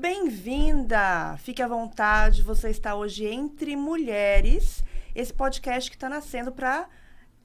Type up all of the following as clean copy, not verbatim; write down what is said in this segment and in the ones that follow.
bem-vinda! Fique à vontade, você está hoje entre mulheres. Esse podcast que está nascendo para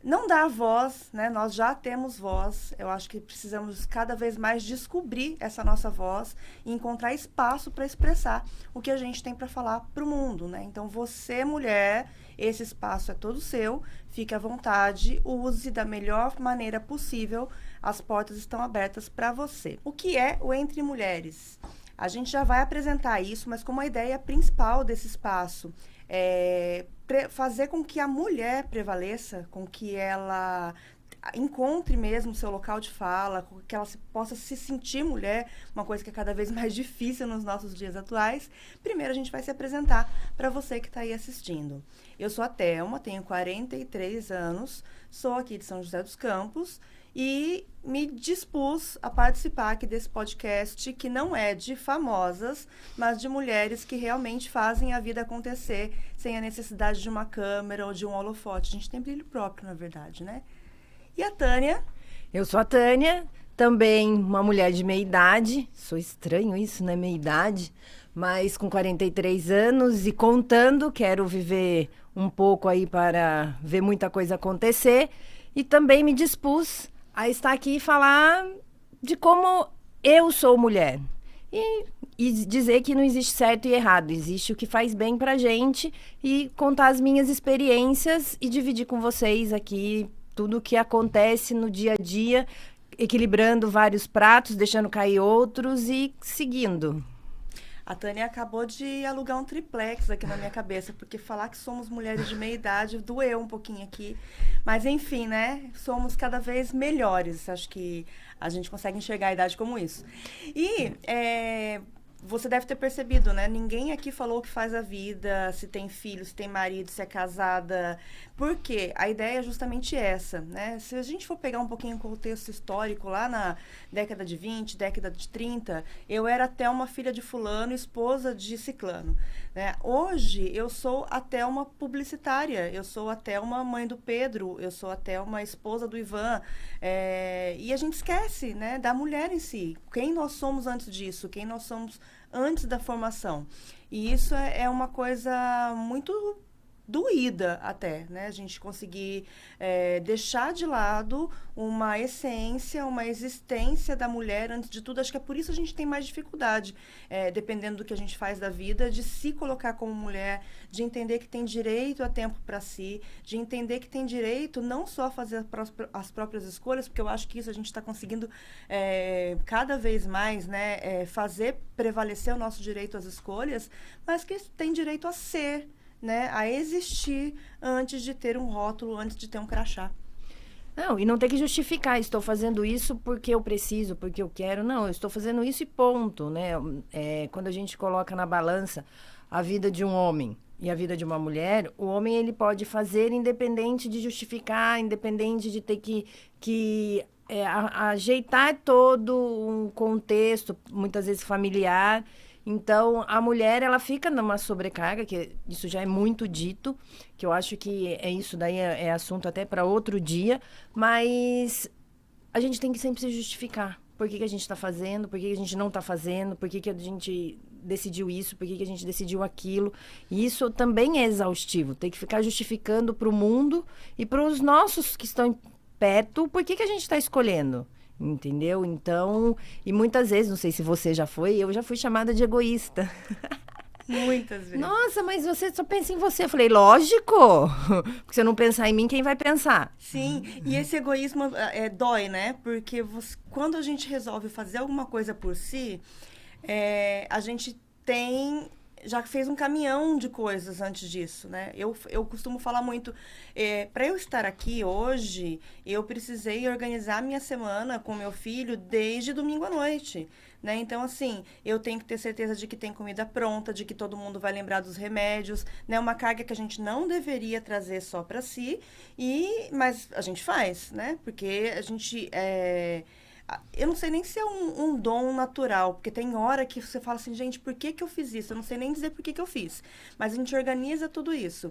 não dar voz, né? Nós já temos voz. Eu acho que precisamos cada vez mais descobrir essa nossa voz e encontrar espaço para expressar o que a gente tem para falar para o mundo, né? Então, você, mulher, esse espaço é todo seu. Fique à vontade, use da melhor maneira possível. As portas estão abertas para você. O que é o Entre Mulheres? A gente já vai apresentar isso, mas como a ideia principal desse espaço é fazer com que a mulher prevaleça, com que ela encontre mesmo o seu local de fala, com que ela possa se sentir mulher, uma coisa que é cada vez mais difícil nos nossos dias atuais. Primeiro a gente vai se apresentar para você que está aí assistindo. Eu sou a Thelma, tenho 43 anos, sou aqui de São José dos Campos e me dispus a participar aqui desse podcast que não é de famosas, mas de mulheres que realmente fazem a vida acontecer sem a necessidade de uma câmera ou de um holofote. A gente tem brilho próprio, na verdade, né? E a Tânia? Eu sou a Tânia, também uma mulher de meia idade. Sou estranho isso, né? Meia idade. Mas com 43 anos e contando, quero viver um pouco aí para ver muita coisa acontecer. E também me dispus a estar aqui e falar de como eu sou mulher. E dizer que não existe certo e errado, existe o que faz bem pra gente e contar as minhas experiências e dividir com vocês aqui tudo o que acontece no dia a dia, equilibrando vários pratos, deixando cair outros e seguindo. A Tânia acabou de alugar um triplex aqui na minha cabeça, porque falar que somos mulheres de meia idade doeu um pouquinho aqui. Mas, enfim, né? Somos cada vez melhores. Acho que a gente consegue enxergar a idade como isso. E você deve ter percebido, né? Ninguém aqui falou o que faz a vida, se tem filho, se tem marido, se é casada. Por quê? A ideia é justamente essa, né? Se a gente for pegar um pouquinho o contexto histórico, lá na década de 20, década de 30, eu era até uma filha de fulano, esposa de ciclano, né? Hoje, eu sou até uma publicitária, eu sou até uma mãe do Pedro, eu sou até uma esposa do Ivan. E a gente esquece, né, da mulher em si. Quem nós somos antes disso? Quem nós somos antes da formação? E isso é uma coisa muito doída até, né? A gente conseguir deixar de lado uma essência, uma existência da mulher antes de tudo. Acho que é por isso a gente tem mais dificuldade, dependendo do que a gente faz da vida, de se colocar como mulher, de entender que tem direito a tempo para si, de entender que tem direito não só a fazer as próprias escolhas, porque eu acho que isso a gente está conseguindo cada vez mais, né, fazer prevalecer o nosso direito às escolhas, mas que tem direito a ser, né, a existir antes de ter um rótulo, antes de ter um crachá. Não, e não tem que justificar, estou fazendo isso porque eu preciso, porque eu quero. Não, eu estou fazendo isso e ponto, né? Quando a gente coloca na balança a vida de um homem e a vida de uma mulher, o homem ele pode fazer independente de justificar, independente de ter que ajeitar todo um contexto, muitas vezes familiar. Então, a mulher, ela fica numa sobrecarga, que isso já é muito dito, que eu acho que isso daí é assunto até para outro dia, mas a gente tem que sempre se justificar. Por que a gente está fazendo, por que a gente não está fazendo, por que a gente decidiu isso, por que a gente decidiu aquilo. E isso também é exaustivo, tem que ficar justificando para o mundo e para os nossos que estão perto, por que a gente está escolhendo. Entendeu? Então, e muitas vezes, não sei se você já foi, eu já fui chamada de egoísta. Muitas vezes. Nossa, mas você só pensa em você. Eu falei, lógico, porque se eu não pensar em mim, quem vai pensar? Sim, e esse egoísmo dói, né? Porque quando a gente resolve fazer alguma coisa por si, a gente já fez um caminhão de coisas antes disso, né? Eu costumo falar muito, para eu estar aqui hoje, eu precisei organizar minha semana com meu filho desde domingo à noite, né? Então, assim, eu tenho que ter certeza de que tem comida pronta, de que todo mundo vai lembrar dos remédios, né? Uma carga que a gente não deveria trazer só para si, mas a gente faz, né? Porque a gente... eu não sei nem se é um dom natural, porque tem hora que você fala assim, gente, por que eu fiz isso? Eu não sei nem dizer por que eu fiz. Mas a gente organiza tudo isso.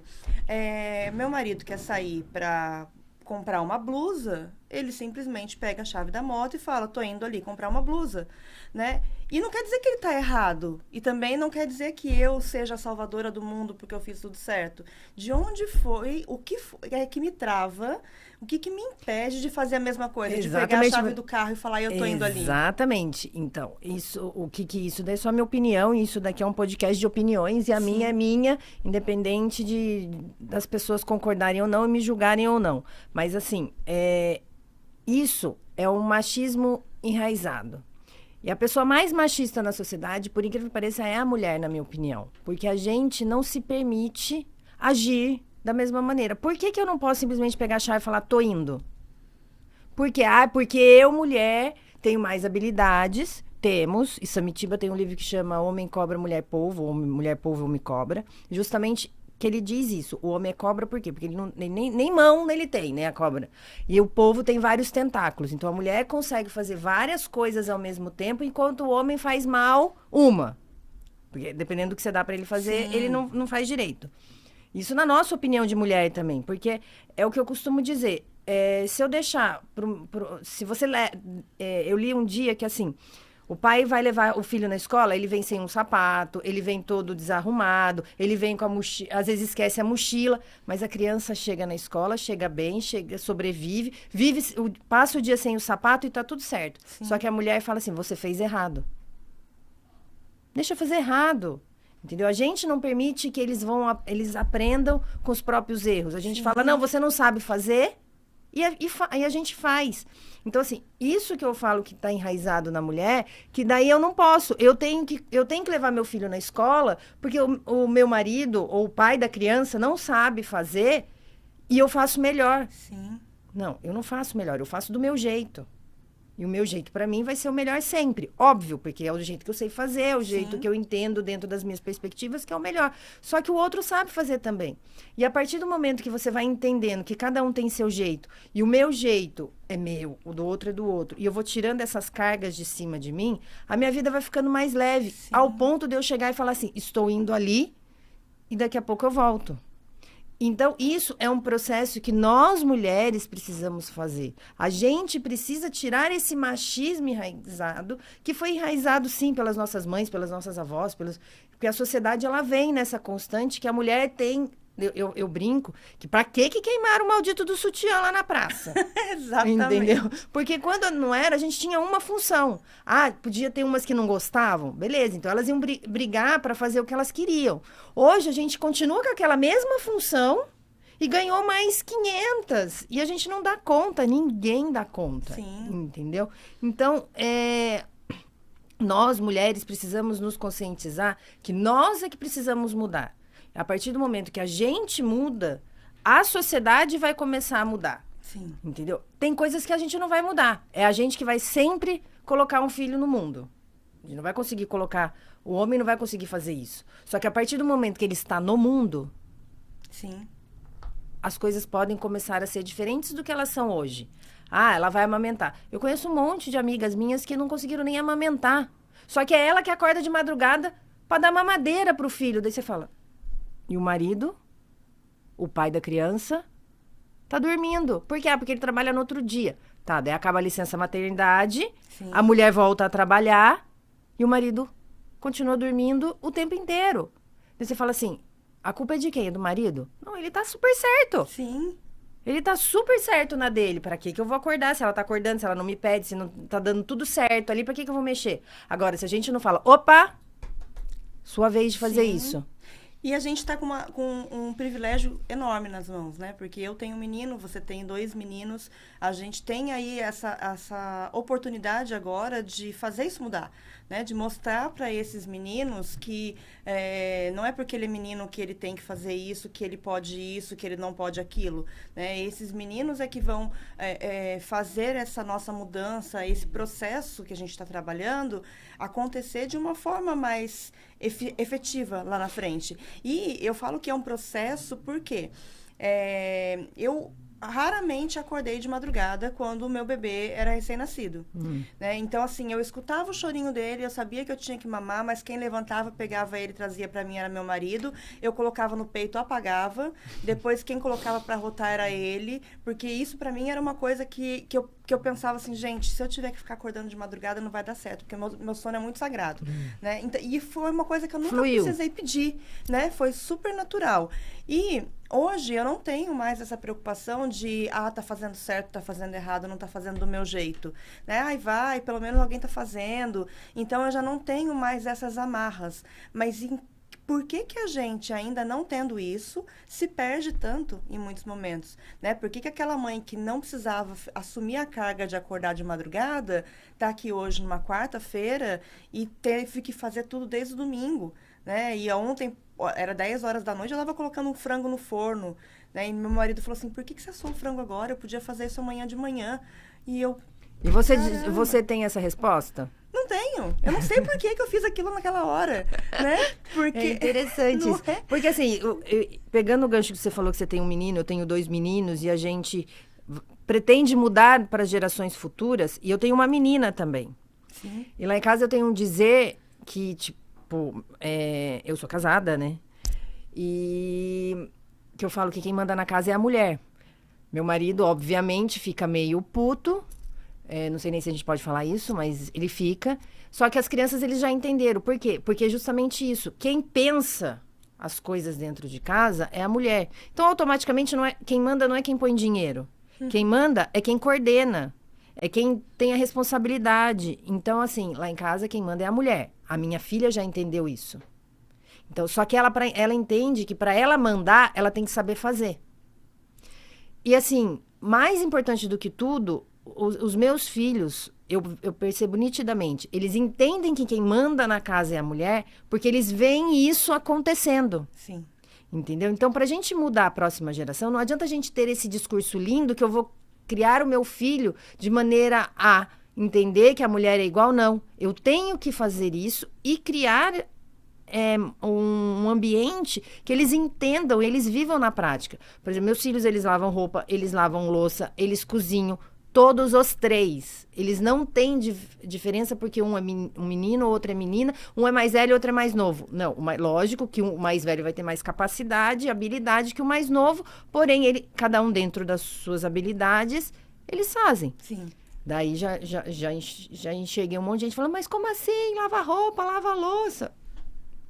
Meu marido quer sair para comprar uma blusa, ele simplesmente pega a chave da moto e fala, tô indo ali comprar uma blusa, né? E não quer dizer que ele tá errado. E também não quer dizer que eu seja a salvadora do mundo porque eu fiz tudo certo. De onde foi, o que é que me trava, o que me impede de fazer a mesma coisa? Exatamente. De pegar a chave do carro e falar, eu tô indo ali. Exatamente. Então, isso daí é só a minha opinião, isso daqui é um podcast de opiniões, e a minha é minha, independente das pessoas concordarem ou não e me julgarem ou não. Mas, assim, isso é um machismo enraizado. E a pessoa mais machista na sociedade, por incrível que pareça, é a mulher, na minha opinião. Porque a gente não se permite agir da mesma maneira. Por que eu não posso simplesmente pegar a chave e falar, tô indo? Porque eu, mulher, tenho mais habilidades. Temos. E Samitiba tem um livro que chama Homem, Cobra, Mulher, Polvo. Ou Mulher, Polvo, Homem, Cobra. Justamente que ele diz isso. O homem é cobra por quê? Porque ele nem mão ele tem, né, a cobra. E o polvo tem vários tentáculos. Então, a mulher consegue fazer várias coisas ao mesmo tempo, enquanto o homem faz mal uma. Porque dependendo do que você dá para ele fazer, ele não faz direito. Isso na nossa opinião de mulher também. Porque é o que eu costumo dizer. Se eu deixar... se você... eu li um dia que, assim... O pai vai levar o filho na escola, ele vem sem um sapato, ele vem todo desarrumado, ele vem com a mochila, às vezes esquece a mochila, mas a criança chega na escola, chega bem, sobrevive, passa o dia sem o sapato e tá tudo certo. Sim. Só que a mulher fala assim, você fez errado. Deixa eu fazer errado. Entendeu? A gente não permite que eles aprendam com os próprios erros. A gente fala, não, você não sabe fazer, e a gente faz. Então, assim, isso que eu falo que está enraizado na mulher, que daí eu não posso. Eu tenho que levar meu filho na escola, porque o meu marido ou o pai da criança não sabe fazer e eu faço melhor. Sim. Não, eu não faço melhor, eu faço do meu jeito. E o meu jeito, para mim, vai ser o melhor sempre. Óbvio, porque é o jeito que eu sei fazer, é o jeito que eu entendo dentro das minhas perspectivas, que é o melhor. Só que o outro sabe fazer também. E a partir do momento que você vai entendendo que cada um tem seu jeito, e o meu jeito é meu, o do outro é do outro, e eu vou tirando essas cargas de cima de mim, a minha vida vai ficando mais leve, ao ponto de eu chegar e falar assim, estou indo ali, e daqui a pouco eu volto. Então, isso é um processo que nós, mulheres, precisamos fazer. A gente precisa tirar esse machismo enraizado, que foi enraizado, sim, pelas nossas mães, pelas nossas avós, porque a sociedade, ela vem nessa constante que a mulher tem... Eu brinco que pra que queimaram o maldito do sutiã lá na praça? Exatamente. Entendeu? Porque quando não era, a gente tinha uma função. Podia ter umas que não gostavam? Beleza, então elas iam brigar para fazer o que elas queriam. Hoje a gente continua com aquela mesma função e ganhou mais 500. E a gente não dá conta, ninguém dá conta. Sim. Entendeu? Então, nós, mulheres, precisamos nos conscientizar que nós é que precisamos mudar. A partir do momento que a gente muda, a sociedade vai começar a mudar. Sim. Entendeu? Tem coisas que a gente não vai mudar. É a gente que vai sempre colocar um filho no mundo. A gente não vai conseguir colocar... O homem não vai conseguir fazer isso. Só que a partir do momento que ele está no mundo... Sim. As coisas podem começar a ser diferentes do que elas são hoje. Ela vai amamentar. Eu conheço um monte de amigas minhas que não conseguiram nem amamentar. Só que é ela que acorda de madrugada para dar mamadeira pro filho. Daí você fala... E o marido, o pai da criança, tá dormindo. Por quê? Porque ele trabalha no outro dia. Tá, daí acaba a licença maternidade, a mulher volta a trabalhar e o marido continua dormindo o tempo inteiro. Daí você fala assim, a culpa é de quem? É do marido? Não, ele tá super certo. Sim. Ele tá super certo na dele. Pra que eu vou acordar? Se ela tá acordando, se ela não me pede, se não tá dando tudo certo ali, pra que eu vou mexer? Agora, se a gente não fala, opa, sua vez de fazer isso. E a gente está com um privilégio enorme nas mãos, né? Porque eu tenho um menino, você tem 2 meninos. A gente tem aí essa oportunidade agora de fazer isso mudar, né? De mostrar para esses meninos que não é porque ele é menino que ele tem que fazer isso, que ele pode isso, que ele não pode aquilo, né? Esses meninos é que vão fazer essa nossa mudança, esse processo que a gente está trabalhando, acontecer de uma forma mais efetiva lá na frente. E eu falo que é um processo porque raramente acordei de madrugada quando o meu bebê era recém-nascido, né? Então, assim, eu escutava o chorinho dele, eu sabia que eu tinha que mamar, mas quem levantava, pegava ele, trazia pra mim, era meu marido. Eu colocava no peito, apagava. Depois, quem colocava pra rotar era ele, porque isso pra mim era uma coisa que eu pensava assim, gente, se eu tiver que ficar acordando de madrugada, não vai dar certo, porque meu sono é muito sagrado, né? Então, e foi uma coisa que eu nunca precisei pedir, né? Foi super natural. E hoje eu não tenho mais essa preocupação de, tá fazendo certo, tá fazendo errado, não tá fazendo do meu jeito, né? Ai, vai, pelo menos alguém tá fazendo. Então eu já não tenho mais essas amarras. Mas por que que a gente, ainda não tendo isso, se perde tanto em muitos momentos, né? Por que que aquela mãe que não precisava assumir a carga de acordar de madrugada, tá aqui hoje numa quarta-feira e teve que fazer tudo desde o domingo, né? E ontem, era 10 horas da noite, eu estava colocando um frango no forno, né? E meu marido falou assim, por que você assou o frango agora? Eu podia fazer isso amanhã de manhã. E eu... E você tem essa resposta? Não tenho. Eu não sei por que eu fiz aquilo naquela hora, né? Porque... É interessante isso. Porque assim, pegando o gancho que você falou que você tem um menino, eu tenho 2 meninos, e a gente pretende mudar para gerações futuras, e eu tenho uma menina também. Sim. E lá em casa eu tenho um dizer que, tipo, eu sou casada, né? E que eu falo que quem manda na casa é a mulher. Meu marido, obviamente, fica meio puto. Não sei nem se a gente pode falar isso, mas ele fica. Só que as crianças, eles já entenderam. Por quê? Porque é justamente isso. Quem pensa as coisas dentro de casa é a mulher. Então, automaticamente, quem manda não é quem põe dinheiro. Quem manda é quem coordena. É quem tem a responsabilidade. Então, assim, lá em casa, quem manda é a mulher. A minha filha já entendeu isso. Então, só que ela entende que para ela mandar, ela tem que saber fazer. E, assim, mais importante do que tudo, os meus filhos, eu percebo nitidamente, eles entendem que quem manda na casa é a mulher, porque eles veem isso acontecendo. Sim. Entendeu? Então, para a gente mudar a próxima geração, não adianta a gente ter esse discurso lindo que eu vou criar o meu filho de maneira a entender que a mulher é igual, não. Eu tenho que fazer isso e criar um ambiente que eles entendam, eles vivam na prática. Por exemplo, meus filhos, eles lavam roupa, eles lavam louça, eles cozinham, todos os 3. Eles não têm diferença porque um é um menino, o outro é menina, um é mais velho e outro é mais novo. Não, lógico que o mais velho vai ter mais capacidade e habilidade que o mais novo, porém, cada um dentro das suas habilidades, eles fazem. Sim. Daí já enxerguei um monte de gente falando, mas como assim? Lava roupa, lava louça.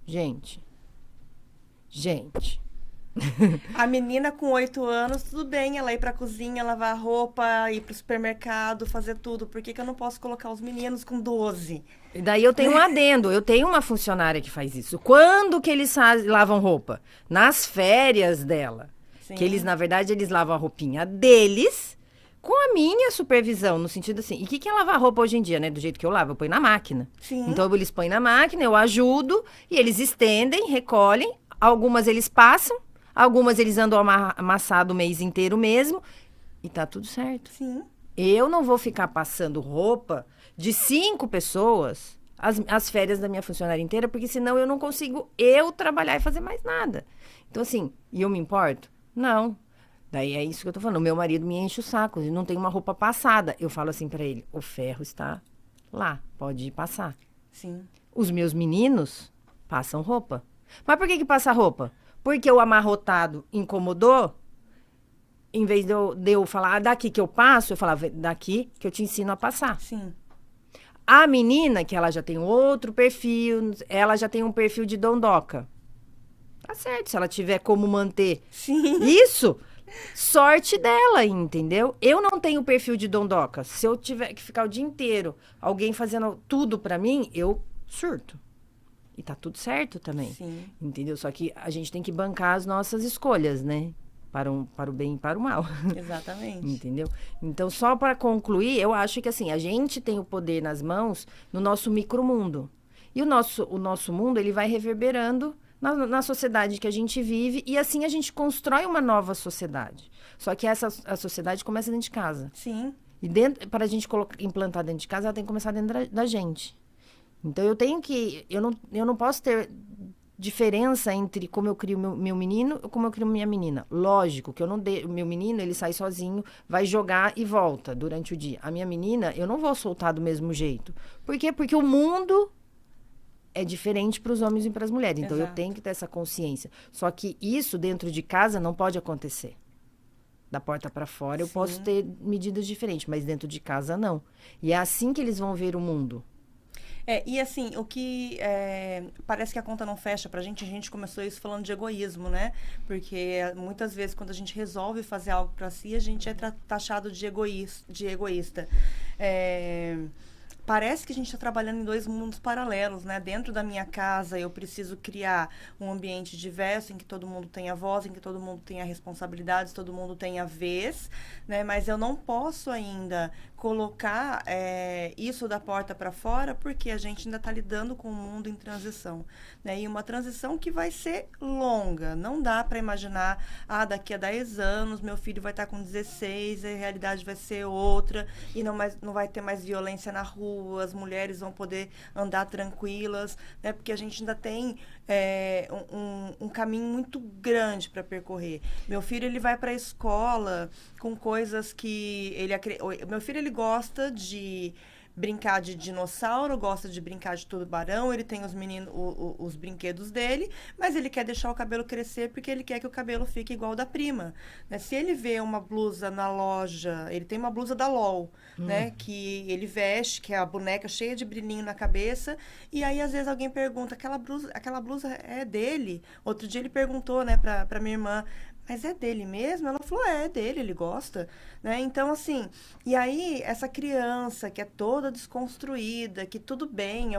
Gente. A menina com 8 anos, tudo bem, ela ir pra cozinha, lavar roupa, ir pro supermercado, fazer tudo. Por que eu não posso colocar os meninos com 12? E daí eu tenho um adendo, eu tenho uma funcionária que faz isso. Quando que eles lavam roupa? Nas férias dela. Sim. Que eles, na verdade, eles lavam a roupinha deles com a minha supervisão, no sentido assim, e o que é lavar roupa hoje em dia, né? Do jeito que eu lavo, eu ponho na máquina. Sim. Então, eles põem na máquina, eu ajudo, e eles estendem, recolhem, algumas eles passam, algumas eles andam amassado o mês inteiro mesmo, e tá tudo certo. Sim. Eu não vou ficar passando roupa de 5 pessoas as férias da minha funcionária inteira, porque senão eu não consigo trabalhar e fazer mais nada. Então, assim, e eu me importo? Não. Daí é isso que eu tô falando. O meu marido me enche o saco, ele não tem uma roupa passada. Eu falo assim pra ele, o ferro está lá, pode ir passar. Sim. Os meus meninos passam roupa. Mas por que passa roupa? Porque o amarrotado incomodou, em vez de eu falar, daqui que eu passo, eu falava, daqui que eu te ensino a passar. Sim. A menina, que ela já tem outro perfil, ela já tem um perfil de dondoca. Tá certo, se ela tiver como manter isso, sorte dela, entendeu? Eu não tenho perfil de dondoca. Se eu tiver que ficar o dia inteiro, alguém fazendo tudo pra mim, eu surto. E tá tudo certo também. Sim. Entendeu? Só que a gente tem que bancar as nossas escolhas, né? Para o bem e para o mal. Exatamente. Entendeu? Então, só para concluir, eu acho que assim, a gente tem o poder nas mãos no nosso micromundo. E o nosso mundo, ele vai reverberando na sociedade que a gente vive, e assim a gente constrói uma nova sociedade. Só que a sociedade começa dentro de casa. Sim. E para a gente implantar dentro de casa, ela tem que começar dentro da gente. Então, eu não posso ter diferença entre como eu crio meu menino e como eu crio minha menina. Lógico que eu não o meu menino, ele sai sozinho, vai jogar e volta durante o dia. A minha menina, eu não vou soltar do mesmo jeito. Por quê? Porque o mundo é diferente para os homens e para as mulheres. Então, eu tenho que ter essa consciência. Só que isso dentro de casa não pode acontecer. Da porta para fora, eu posso ter medidas diferentes, mas dentro de casa, não. E é assim que eles vão ver o mundo. E assim, o que parece que a conta não fecha pra gente, a gente começou isso falando de egoísmo, né? Porque muitas vezes quando a gente resolve fazer algo pra si, a gente é taxado de egoísta. Parece que a gente está trabalhando em dois mundos paralelos, né? Dentro da minha casa, eu preciso criar um ambiente diverso, em que todo mundo tenha voz, em que todo mundo tenha responsabilidades, todo mundo tenha vez, né? Mas eu não posso ainda colocar isso da porta para fora, porque a gente ainda está lidando com um mundo em transição, né? E uma transição que vai ser longa. Não dá para imaginar, daqui a 10 anos, meu filho vai estar com 16, a realidade vai ser outra, e não vai ter mais violência na rua, as mulheres vão poder andar tranquilas, né? Porque a gente ainda tem um caminho muito grande para percorrer. Meu filho, ele vai para a escola com coisas que meu filho, ele gosta de brincar de dinossauro, gosta de brincar de tubarão, ele tem os brinquedos dele, mas ele quer deixar o cabelo crescer porque ele quer que o cabelo fique igual ao da prima, né? Se ele vê uma blusa na loja, ele tem uma blusa da LOL, né? Que ele veste, que é a boneca cheia de brilhinho na cabeça, e aí às vezes alguém pergunta, aquela blusa é dele? Outro dia ele perguntou, né, pra minha irmã, mas é dele mesmo? Ela falou, é dele, ele gosta, né? Então, assim, e aí, essa criança que é toda desconstruída, que tudo bem,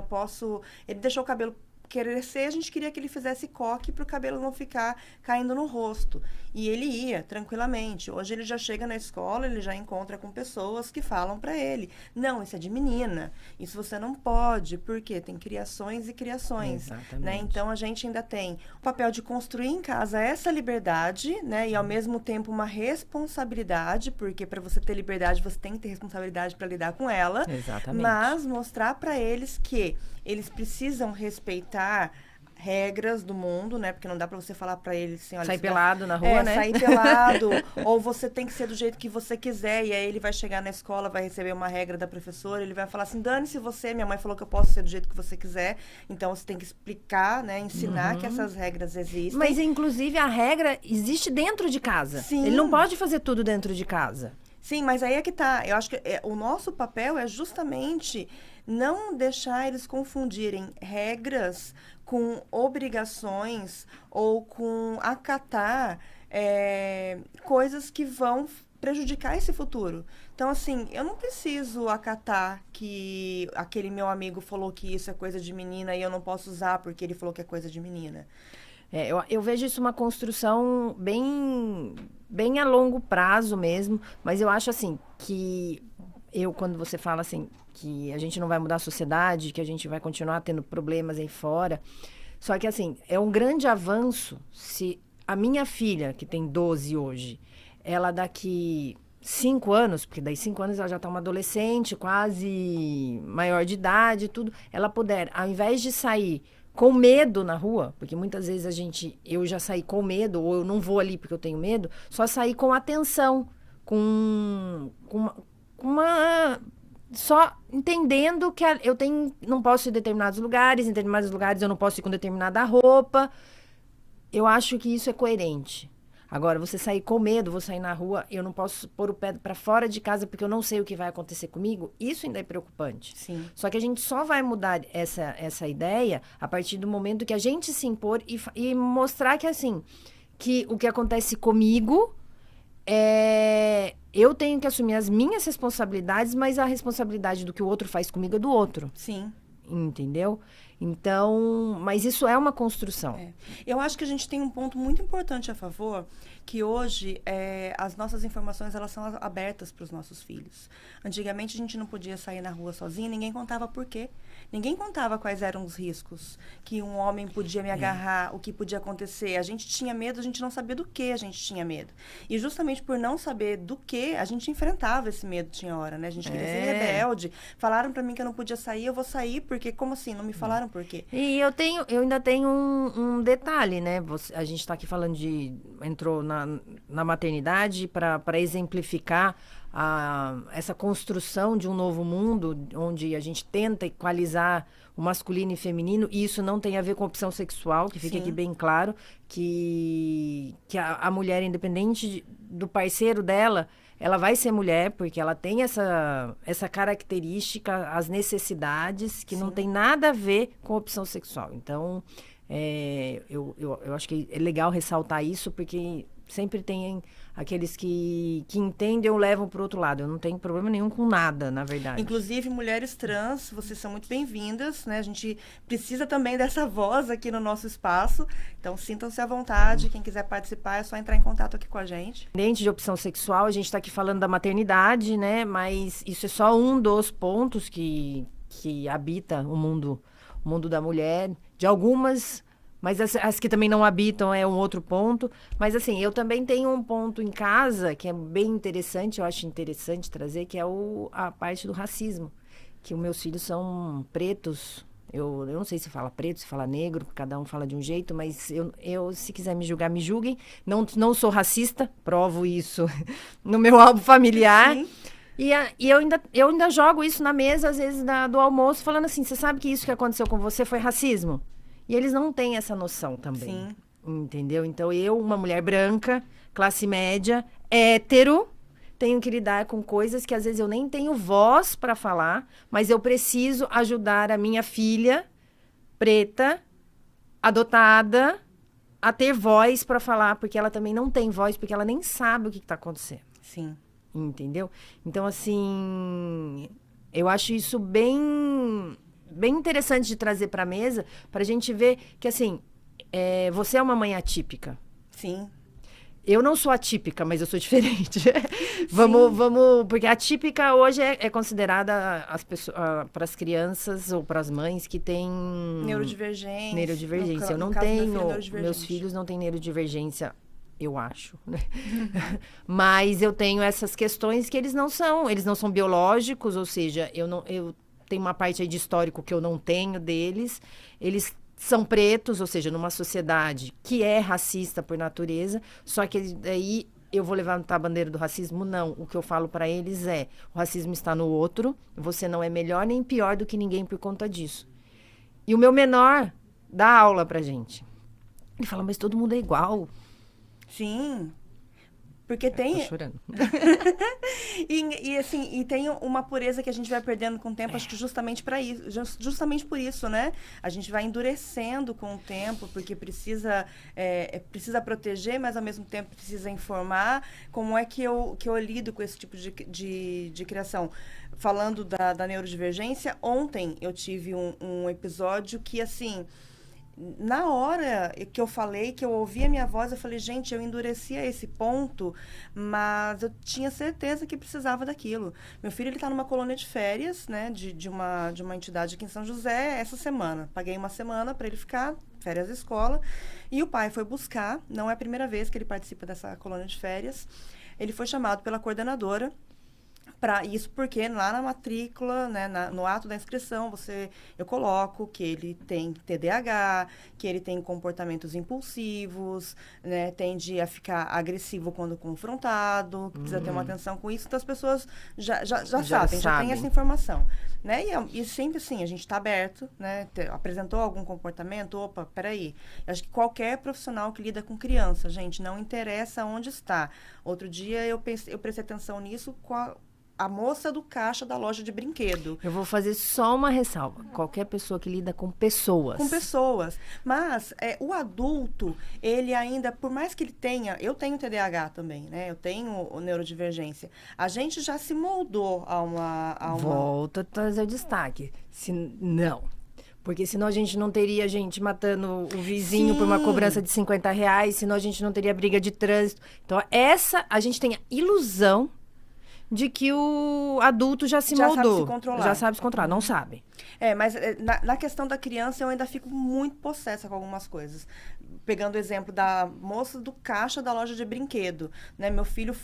ele deixou o cabelo crescer, a gente queria que ele fizesse coque para o cabelo não ficar caindo no rosto. E ele ia, tranquilamente. Hoje ele já chega na escola, ele já encontra com pessoas que falam para ele, não, isso é de menina, isso você não pode, porque tem criações e criações. Né? Então, a gente ainda tem o papel de construir em casa essa liberdade, né? E ao mesmo tempo uma responsabilidade, porque para você ter liberdade, você tem que ter responsabilidade para lidar com ela. Exatamente. Mas mostrar para eles que eles precisam respeitar regras do mundo, né? Porque não dá pra você falar pra eles assim, olha... Sair pelado na rua, né? Sair pelado, ou você tem que ser do jeito que você quiser, e aí ele vai chegar na escola, vai receber uma regra da professora, ele vai falar assim, dane-se você, minha mãe falou que eu posso ser do jeito que você quiser, então você tem que explicar, né? Ensinar que essas regras existem. Mas, inclusive, a regra existe dentro de casa. Sim. Ele não pode fazer tudo dentro de casa. Sim, mas aí é que tá. Eu acho que o nosso papel é justamente não deixar eles confundirem regras com obrigações ou com acatar coisas que vão prejudicar esse futuro. Então, assim, eu não preciso acatar que aquele meu amigo falou que isso é coisa de menina e eu não posso usar porque ele falou que é coisa de menina. Eu vejo isso uma construção bem a longo prazo mesmo, mas eu acho assim, que quando você fala assim, que a gente não vai mudar a sociedade, que a gente vai continuar tendo problemas aí fora, só que assim, é um grande avanço se a minha filha, que tem 12 hoje, ela daqui 5 anos, porque daí 5 anos ela já está uma adolescente, quase maior de idade, tudo, ela puder, ao invés de sair com medo na rua, porque muitas vezes eu já saí com medo, ou eu não vou ali porque eu tenho medo, só sair com atenção, com só entendendo que não posso ir em determinados lugares eu não posso ir com determinada roupa. Eu acho que isso é coerente. Agora, você sair com medo, vou sair na rua, eu não posso pôr o pé para fora de casa porque eu não sei o que vai acontecer comigo, isso ainda é preocupante. Sim. Só que a gente só vai mudar essa ideia a partir do momento que a gente se impor e mostrar que, assim, que o que acontece comigo eu tenho que assumir as minhas responsabilidades, mas a responsabilidade do que o outro faz comigo é do outro. Sim. Entendeu? Então, mas isso é uma construção. Eu acho que a gente tem um ponto muito importante a favor, que hoje as nossas informações elas são abertas para os nossos filhos. Antigamente a gente não podia sair na rua sozinho, ninguém contava por quê. Ninguém contava quais eram os riscos, que um homem podia me agarrar, o que podia acontecer. A gente tinha medo, a gente não sabia do que a gente tinha medo. E justamente por não saber do que, a gente enfrentava esse medo, tinha hora, né? A gente queria ser rebelde. Falaram pra mim que eu não podia sair, eu vou sair, porque como assim? Não me falaram por quê? E eu ainda tenho um detalhe, né? A gente está aqui falando entrou na maternidade para exemplificar essa construção de um novo mundo, onde a gente tenta equalizar o masculino e feminino, e isso não tem a ver com opção sexual, que fique aqui bem claro, que a mulher, independente do parceiro dela, ela vai ser mulher, porque ela tem essa característica, as necessidades, que não tem nada a ver com opção sexual. Então, eu acho que é legal ressaltar isso, porque sempre tem aqueles que entendem ou levam para o outro lado. Eu não tenho problema nenhum com nada, na verdade. Inclusive, mulheres trans, vocês são muito bem-vindas, né? A gente precisa também dessa voz aqui no nosso espaço. Então, sintam-se à vontade. Quem quiser participar, é só entrar em contato aqui com a gente. Independente de opção sexual, a gente está aqui falando da maternidade, né? Mas isso é só um dos pontos que habita o mundo da mulher. De algumas... Mas as que também não habitam é um outro ponto. Mas, assim, eu também tenho um ponto em casa que é bem interessante, eu acho interessante trazer, que é a parte do racismo. Que os meus filhos são pretos. Eu não sei se fala preto, se fala negro, cada um fala de um jeito, mas eu se quiser me julgar, me julguem. Não sou racista, provo isso no meu álbum familiar. Sim. E eu ainda jogo isso na mesa, às vezes, do almoço, falando assim, você sabe que isso que aconteceu com você foi racismo? E eles não têm essa noção também. Sim. Entendeu? Então, uma mulher branca, classe média, hétero, tenho que lidar com coisas que às vezes eu nem tenho voz para falar, mas eu preciso ajudar a minha filha preta, adotada, a ter voz para falar, porque ela também não tem voz, porque ela nem sabe o que está acontecendo. Sim. Entendeu? Então, assim, eu acho isso bem interessante de trazer para a mesa, para a gente ver que, assim, você é uma mãe atípica. Sim. Eu não sou atípica, mas eu sou diferente. Vamos, porque atípica hoje é considerada para as crianças ou para as mães que têm neurodivergência. Eu não tenho, meus filhos não têm neurodivergência, eu acho, né? Mas eu tenho essas questões que eles não são biológicos, ou seja, eu tenho uma parte aí de histórico que eu não tenho deles. Eles são pretos, ou seja, numa sociedade que é racista por natureza, só que daí eu vou levantar a bandeira do racismo? Não. O que eu falo para eles o racismo está no outro, você não é melhor nem pior do que ninguém por conta disso. E o meu menor dá aula pra gente. Ele fala, mas todo mundo é igual. Sim. Porque tem... Tô chorando. e tem uma pureza que a gente vai perdendo com o tempo, acho que justamente por isso, né? A gente vai endurecendo com o tempo, porque precisa proteger, mas ao mesmo tempo precisa informar. Como é que eu lido com esse tipo de criação? Falando da neurodivergência, ontem eu tive um episódio que, assim... Na hora que eu falei, que eu ouvi a minha voz, eu falei, gente, eu endureci a esse ponto, mas eu tinha certeza que precisava daquilo. Meu filho, ele tá numa colônia de férias, né, de uma entidade aqui em São José, essa semana. Paguei uma semana para ele ficar, férias da escola, e o pai foi buscar, não é a primeira vez que ele participa dessa colônia de férias, ele foi chamado pela coordenadora. Isso porque lá na matrícula, né, no ato da inscrição, eu coloco que ele tem TDAH, que ele tem comportamentos impulsivos, né, tende a ficar agressivo quando confrontado, precisa ter uma atenção com isso. Então, as pessoas já sabem, já tem essa informação. Né? E sempre assim, a gente está aberto, né? Apresentou algum comportamento, opa, peraí. Eu acho que qualquer profissional que lida com criança, gente, não interessa onde está. Outro dia eu prestei atenção nisso com a moça do caixa da loja de brinquedo. Eu vou fazer só uma ressalva. Qualquer pessoa que lida com pessoas. Com pessoas. Mas o adulto, ele ainda, por mais que ele tenha... Eu tenho TDAH também, né? Eu tenho neurodivergência. A gente já se moldou a uma... Volto a trazer o destaque. Não. Porque senão a gente não teria gente matando o vizinho Sim. por uma cobrança de R$50, senão a gente não teria briga de trânsito. Então, a gente tem a ilusão de que o adulto já se moldou. Já sabe se controlar. Já sabe se controlar. Não sabe. Mas na questão da criança eu ainda fico muito possessa com algumas coisas. Pegando o exemplo da moça do caixa da loja de brinquedo, né? Meu filho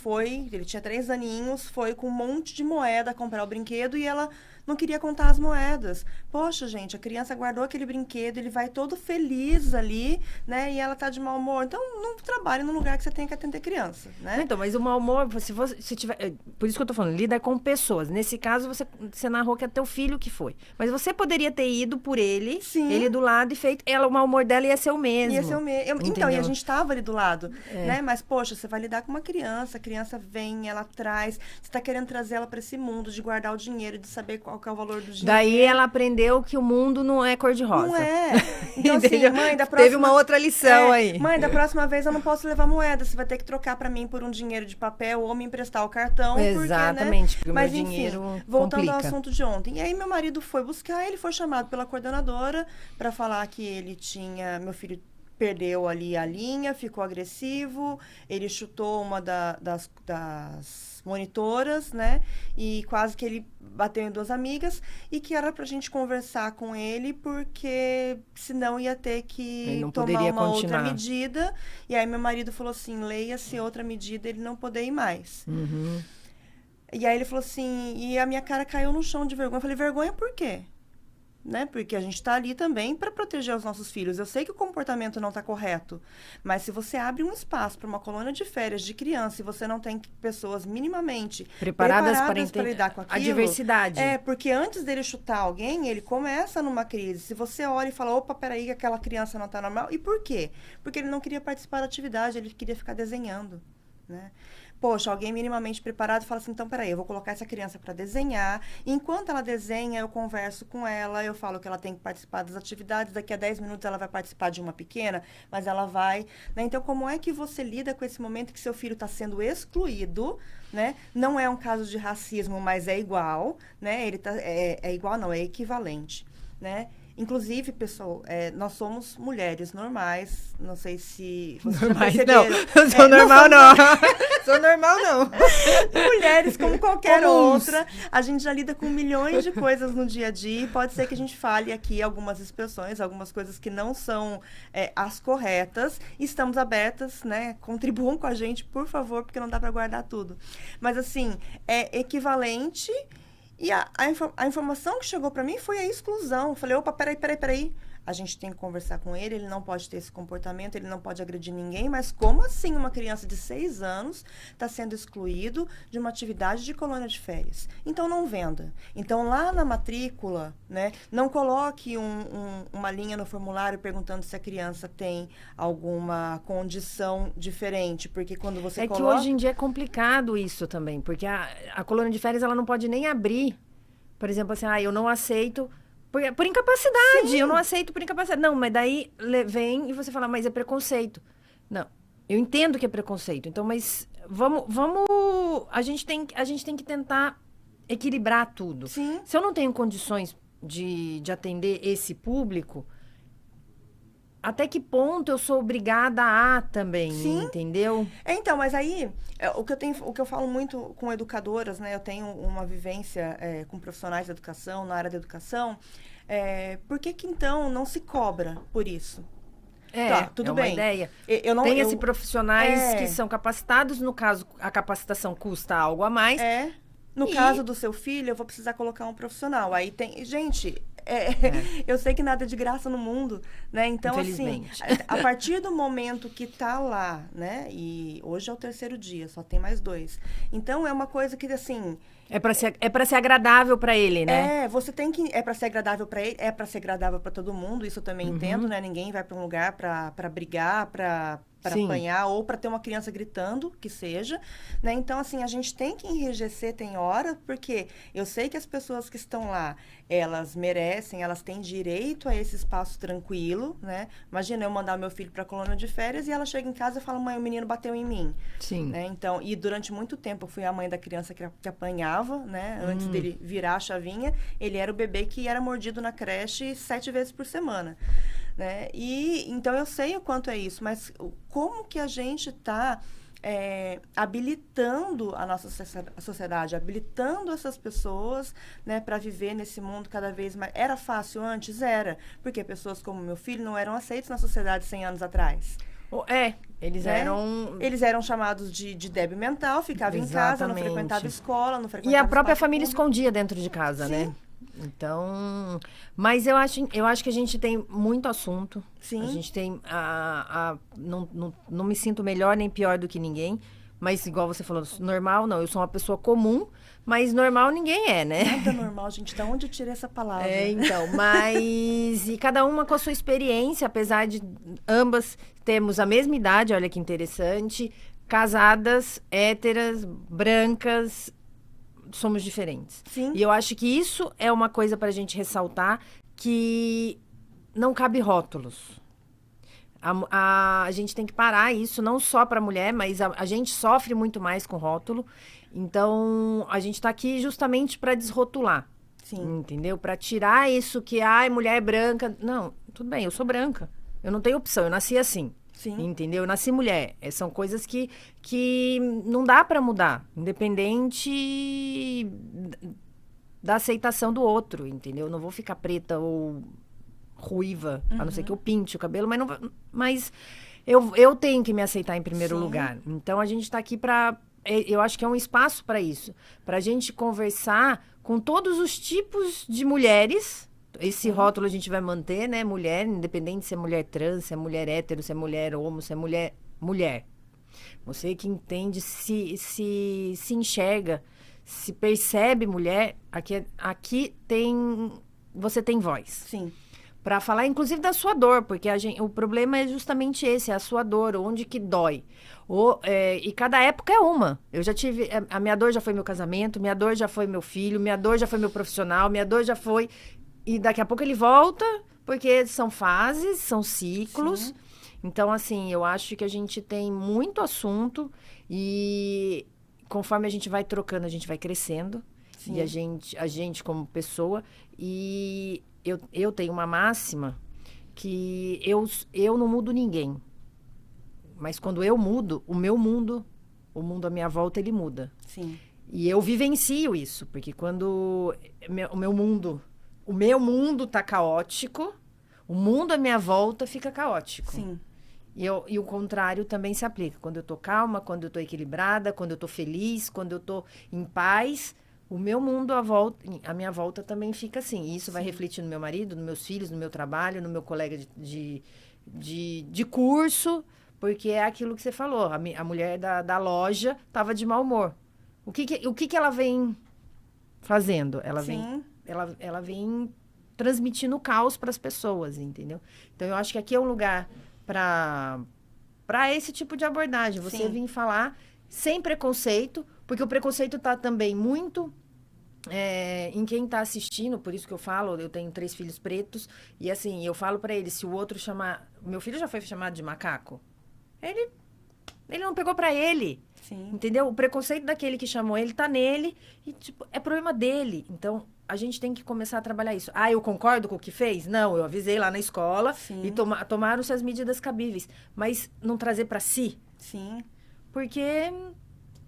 ele tinha 3 aninhos, foi com um monte de moeda comprar o brinquedo e ela não queria contar as moedas. Poxa, gente, a criança guardou aquele brinquedo, ele vai todo feliz ali, né? E ela tá de mau humor. Então, não trabalhe num lugar que você tenha que atender criança, né? Então, mas o mau humor, se tiver... Por isso que eu tô falando, lida com pessoas. Nesse caso, você narrou que é teu filho que foi. Mas você poderia ter ido por ele, Sim. ele do lado e feito... o mau humor dela ia ser o mesmo. Ia ser o mesmo. Então, e a gente tava ali do lado, É. né? Mas, poxa, você vai lidar com uma criança, a criança vem, ela traz, você tá querendo trazer ela para esse mundo, de guardar o dinheiro, de saber qual que é o valor do dinheiro. Daí ela aprendeu que o mundo não é cor-de-rosa. Não é. Então, assim, Entendeu? mãe, da próxima... Teve uma outra lição aí. Mãe, da próxima vez eu não posso levar moeda. Você vai ter que trocar pra mim por um dinheiro de papel ou me emprestar o cartão. Exatamente, porque o Mas, meu enfim, dinheiro voltando complica. ao assunto de ontem. E aí meu marido foi buscar, ele foi chamado pela coordenadora pra falar que ele tinha... Meu filho perdeu ali a linha, ficou agressivo, ele chutou uma das monitoras, né? E quase que ele bateu em 2 amigas e que era pra gente conversar com ele porque senão ia ter que tomar poderia uma continuar. outra medida. E aí meu marido falou assim, leia-se outra medida, ele não poder ir mais. Uhum. E aí ele falou assim, e a minha cara caiu no chão de vergonha. Eu falei, vergonha por quê? Né? Porque a gente está ali também para proteger os nossos filhos. Eu sei que o comportamento não está correto, mas se você abre um espaço para uma colônia de férias de criança e você não tem pessoas minimamente Preparadas para lidar com aquilo... a diversidade. Porque antes dele chutar alguém, ele começa numa crise. Se você olha e fala, opa, peraí, que aquela criança não está normal. E por quê? Porque ele não queria participar da atividade, ele queria ficar desenhando, né? Poxa, alguém minimamente preparado fala assim, então, peraí, eu vou colocar essa criança para desenhar. E enquanto ela desenha, eu converso com ela, eu falo que ela tem que participar das atividades, daqui a 10 minutos ela vai participar de uma pequena, mas ela vai, né? Então, como é que você lida com esse momento que seu filho está sendo excluído, né? Não é um caso de racismo, mas é igual, né? Ele é igual, não, é equivalente, né? Inclusive, pessoal, nós somos mulheres normais. Não sei se vocês Normais, já não. perceberam. Eu sou normal, não. Sou normal, não. Mulheres como qualquer Comuns. outra. A gente já lida com milhões de coisas no dia a dia. Pode ser que a gente fale aqui algumas expressões, algumas coisas que não são as corretas. Estamos abertas, né? Contribuam com a gente, por favor, porque não dá para guardar tudo. Mas, assim, é equivalente... E a informação que chegou para mim foi a exclusão. Eu falei, opa, peraí. A gente tem que conversar com ele não pode ter esse comportamento, ele não pode agredir ninguém. Mas como assim uma criança de 6 anos está sendo excluído de uma atividade de colônia de férias? Então, não venda. Então, lá na matrícula, né, não coloque uma linha no formulário perguntando se a criança tem alguma condição diferente. Porque quando você que hoje em dia é complicado isso também, porque a colônia de férias ela não pode nem abrir. Por exemplo, assim, eu não aceito... Por incapacidade, Sim. Eu não aceito por incapacidade. Não, mas daí vem e você fala, mas é preconceito. Não, eu entendo que é preconceito. Então, mas vamos a gente tem que tentar equilibrar tudo. Sim. Se eu não tenho condições de atender esse público, até que ponto eu sou obrigada a também, Sim. Entendeu? Então, mas aí, o que eu falo muito com educadoras, né? Eu tenho uma vivência com profissionais da educação, na área da educação. Por que então não se cobra por isso? Tá, tudo bem. Uma ideia. Tem profissionais que são capacitados, no caso, a capacitação custa algo a mais. No caso do seu filho, eu vou precisar colocar um profissional. Aí tem... Gente... Eu sei que nada é de graça no mundo, né? Então, assim, a partir do momento que tá lá, né? E hoje é o 3º dia, só tem mais 2. Então, é uma coisa que, assim... É pra ser agradável pra ele, né? Você tem que... É pra ser agradável pra ele, é pra ser agradável pra todo mundo, isso eu também entendo, né? Ninguém vai pra um lugar pra brigar, pra apanhar, ou para ter uma criança gritando, que seja, né? Então, assim, a gente tem que enrijecer, tem hora, porque eu sei que as pessoas que estão lá, elas merecem, elas têm direito a esse espaço tranquilo, né? Imagina eu mandar meu filho para a colônia de férias e ela chega em casa e fala, mãe, o menino bateu em mim. Sim. Né? Então, e durante muito tempo eu fui a mãe da criança que apanhava, né? Antes dele virar a chavinha, ele era o bebê que era mordido na creche 7 vezes por semana. Né? E então eu sei o quanto é isso, mas como que a gente está habilitando a nossa sociedade, habilitando essas pessoas, né, para viver nesse mundo cada vez mais. Era fácil antes? Era. Porque pessoas como meu filho não eram aceitas na sociedade 100 anos atrás. Eles eram... Eles eram chamados de débil mental, ficavam em casa, não frequentavam escola, não frequentavam... E a própria família público. escondia dentro de casa, Sim. né? Então... Mas eu acho que a gente tem muito assunto. Sim. A gente tem... não me sinto melhor nem pior do que ninguém. Mas, igual você falou, normal não. Eu sou uma pessoa comum, mas normal ninguém é, né? Nada normal, gente. De onde eu tirei essa palavra? Então, mas... E cada uma com a sua experiência, apesar de ambas termos a mesma idade, olha que interessante. Casadas, héteras, brancas, somos diferentes. Sim. E eu acho que isso é uma coisa pra gente ressaltar, que não cabe rótulos. A gente tem que parar isso, não só para a mulher, mas a gente sofre muito mais com rótulo. Então, a gente está aqui justamente para desrotular. Sim. Entendeu? Para tirar isso que, mulher branca. Não, tudo bem, eu sou branca. Eu não tenho opção, eu nasci assim. Sim. Entendeu? Eu nasci mulher. São coisas que não dá para mudar, independente da aceitação do outro, entendeu? Eu não vou ficar preta ou ruiva, a não ser que eu pinte o cabelo, mas eu tenho que me aceitar em primeiro lugar. Então, a gente está aqui para... Eu acho que é um espaço para isso. Para a gente conversar com todos os tipos de mulheres. Esse rótulo a gente vai manter, né? Mulher, independente se é mulher trans, se é mulher hétero, se é mulher homo, se é mulher. Você que entende, se enxerga, se percebe mulher, aqui você tem voz. Sim. Para falar, inclusive, da sua dor, porque o problema é justamente esse, é a sua dor, onde que dói. E cada época é uma. Eu já tive... A minha dor já foi meu casamento, minha dor já foi meu filho, minha dor já foi meu profissional, minha dor já foi... E daqui a pouco ele volta, porque são fases, são ciclos. Sim. Então, assim, eu acho que a gente tem muito assunto e conforme a gente vai trocando, a gente vai crescendo. Sim. E a gente como pessoa... E... Eu tenho uma máxima que eu não mudo ninguém. Mas quando eu mudo, o mundo à minha volta, ele muda. Sim. E eu vivencio isso, porque quando o meu mundo tá caótico, o mundo à minha volta fica caótico. Sim. E o contrário também se aplica. Quando eu tô calma, quando eu tô equilibrada, quando eu tô feliz, quando eu tô em paz... O meu mundo à minha volta também fica assim. E isso vai refletir no meu marido, nos meus filhos, no meu trabalho, no meu colega de curso. Porque é aquilo que você falou. A mulher da loja estava de mau humor. O que ela vem fazendo? Ela vem transmitindo caos para as pessoas, entendeu? Então, eu acho que aqui é um lugar para esse tipo de abordagem. Você vir falar sem preconceito, porque o preconceito está também muito em quem está assistindo, por isso que eu falo, eu tenho 3 filhos pretos, e assim, eu falo para eles, se o outro chamar... Meu filho já foi chamado de macaco. Ele não pegou para ele. Sim. Entendeu? O preconceito daquele que chamou ele tá nele, e tipo, é problema dele. Então, a gente tem que começar a trabalhar isso. Eu concordo com o que fez? Não, eu avisei lá na escola. Sim. E tomaram-se as medidas cabíveis. Mas não trazer para si. Sim. Porque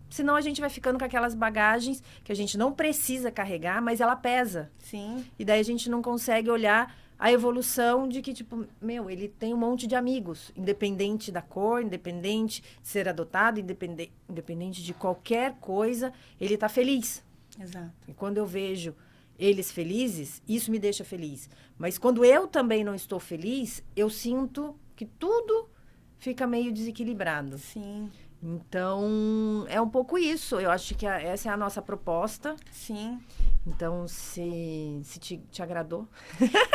senão a gente vai ficando com aquelas bagagens que a gente não precisa carregar, mas ela pesa. Sim. E daí a gente não consegue olhar a evolução de que, tipo, ele tem um monte de amigos, independente da cor, independente de ser adotado, independente de qualquer coisa, ele tá feliz. Exato. E quando eu vejo eles felizes, isso me deixa feliz. Mas quando eu também não estou feliz, eu sinto que tudo fica meio desequilibrado. Sim. Então, é um pouco isso. Eu acho que essa é a nossa proposta. Sim. Então, se te agradou.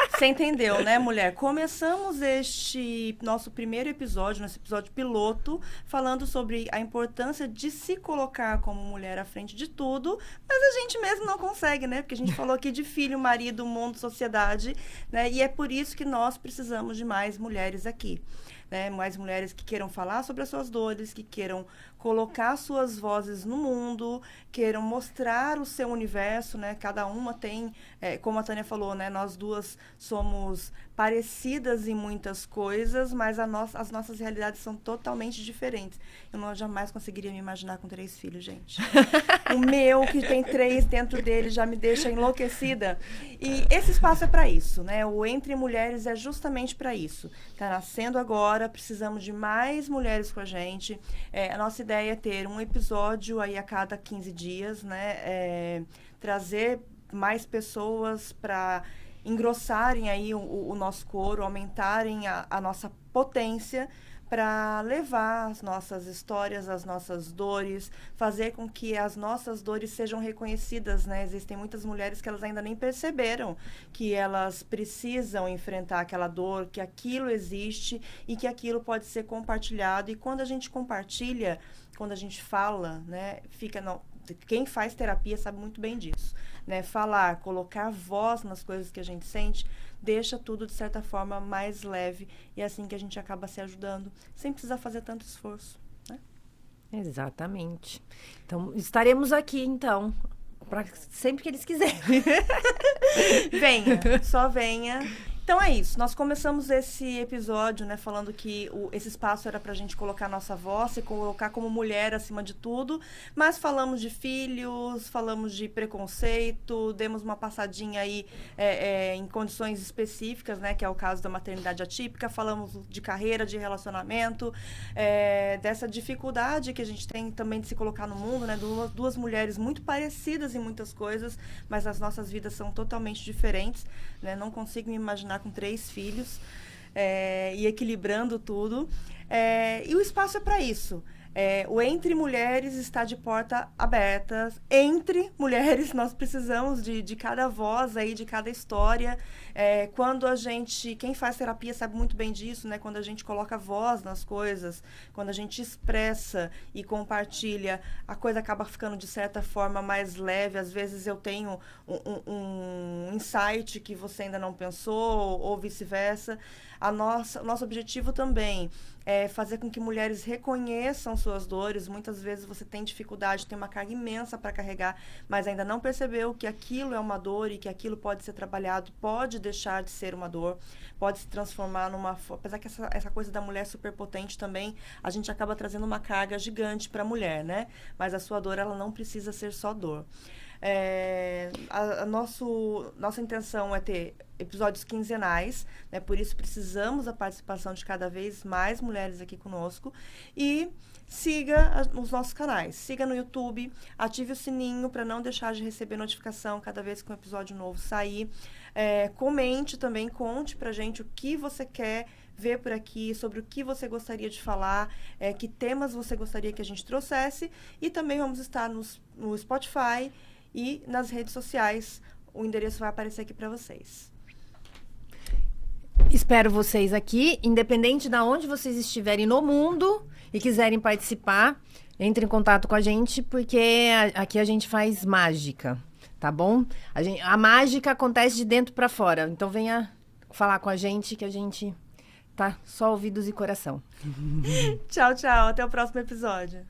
Você entendeu, né, mulher? Começamos este nosso primeiro episódio, nosso episódio piloto, falando sobre a importância de se colocar como mulher à frente de tudo, mas a gente mesmo não consegue, né? Porque a gente falou aqui de filho, marido, mundo, sociedade, né? E é por isso que nós precisamos de mais mulheres aqui. né? Mais mulheres que queiram falar sobre as suas dores, que queiram colocar suas vozes no mundo, queiram mostrar o seu universo, né? Cada uma tem, como a Tânia falou, né? Nós duas somos parecidas em muitas coisas, mas as nossas realidades são totalmente diferentes. Eu jamais conseguiria me imaginar com 3 filhos, gente. O meu, que tem 3 dentro dele, já me deixa enlouquecida. E esse espaço é para isso, né? O Entre Mulheres é justamente para isso. Está nascendo agora, precisamos de mais mulheres com a gente. A nossa ideia é ter um episódio aí a cada 15 dias, né? Trazer mais pessoas para engrossarem aí o nosso coro, aumentarem a nossa potência para levar as nossas histórias, as nossas dores, fazer com que as nossas dores sejam reconhecidas, né? Existem muitas mulheres que elas ainda nem perceberam que elas precisam enfrentar aquela dor, que aquilo existe e que aquilo pode ser compartilhado. E quando a gente compartilha, quando a gente fala, né, quem faz terapia sabe muito bem disso, né? Falar, colocar voz nas coisas que a gente sente, deixa tudo, de certa forma, mais leve. E é assim que a gente acaba se ajudando, sem precisar fazer tanto esforço, né? Exatamente. Então, estaremos aqui, então, para sempre que eles quiserem. Venha, só venha. Então é isso, nós começamos esse episódio, né, falando que esse espaço era pra gente colocar a nossa voz e colocar como mulher acima de tudo, mas falamos de filhos, falamos de preconceito, demos uma passadinha aí em condições específicas, né, que é o caso da maternidade atípica, falamos de carreira, de relacionamento, dessa dificuldade que a gente tem também de se colocar no mundo, né, duas mulheres muito parecidas em muitas coisas, mas as nossas vidas são totalmente diferentes, né, não consigo me imaginar com 3 filhos e equilibrando tudo. E o espaço é para isso. O Entre Mulheres está de porta aberta. Entre mulheres, nós precisamos de cada voz aí, de cada história. Quando quem faz terapia sabe muito bem disso, né? Quando a gente coloca voz nas coisas, quando a gente expressa e compartilha, a coisa acaba ficando, de certa forma, mais leve. Às vezes eu tenho um insight que você ainda não pensou, ou vice-versa. Nosso objetivo também é fazer com que mulheres reconheçam suas dores. Muitas vezes você tem dificuldade, tem uma carga imensa para carregar, mas ainda não percebeu que aquilo é uma dor e que aquilo pode ser trabalhado, pode deixar de ser uma dor, pode se transformar numa... Apesar que essa coisa da mulher superpotente também, a gente acaba trazendo uma carga gigante para a mulher, né? Mas a sua dor, ela não precisa ser só dor. Nossa intenção é ter episódios quinzenais, né? Por isso precisamos da participação de cada vez mais mulheres aqui conosco. E siga os nossos canais, siga no YouTube, ative o sininho para não deixar de receber notificação cada vez que um episódio novo sair. Comente também, conte pra gente o que você quer ver por aqui, sobre o que você gostaria de falar, que temas você gostaria que a gente trouxesse. E também vamos estar no Spotify e nas redes sociais. O endereço vai aparecer aqui para vocês. Espero vocês aqui, independente de onde vocês estiverem no mundo e quiserem participar, entre em contato com a gente, porque aqui a gente faz mágica, tá bom? A mágica acontece de dentro para fora, então venha falar com a gente, que a gente tá só ouvidos e coração. Tchau, tchau. Até o próximo episódio.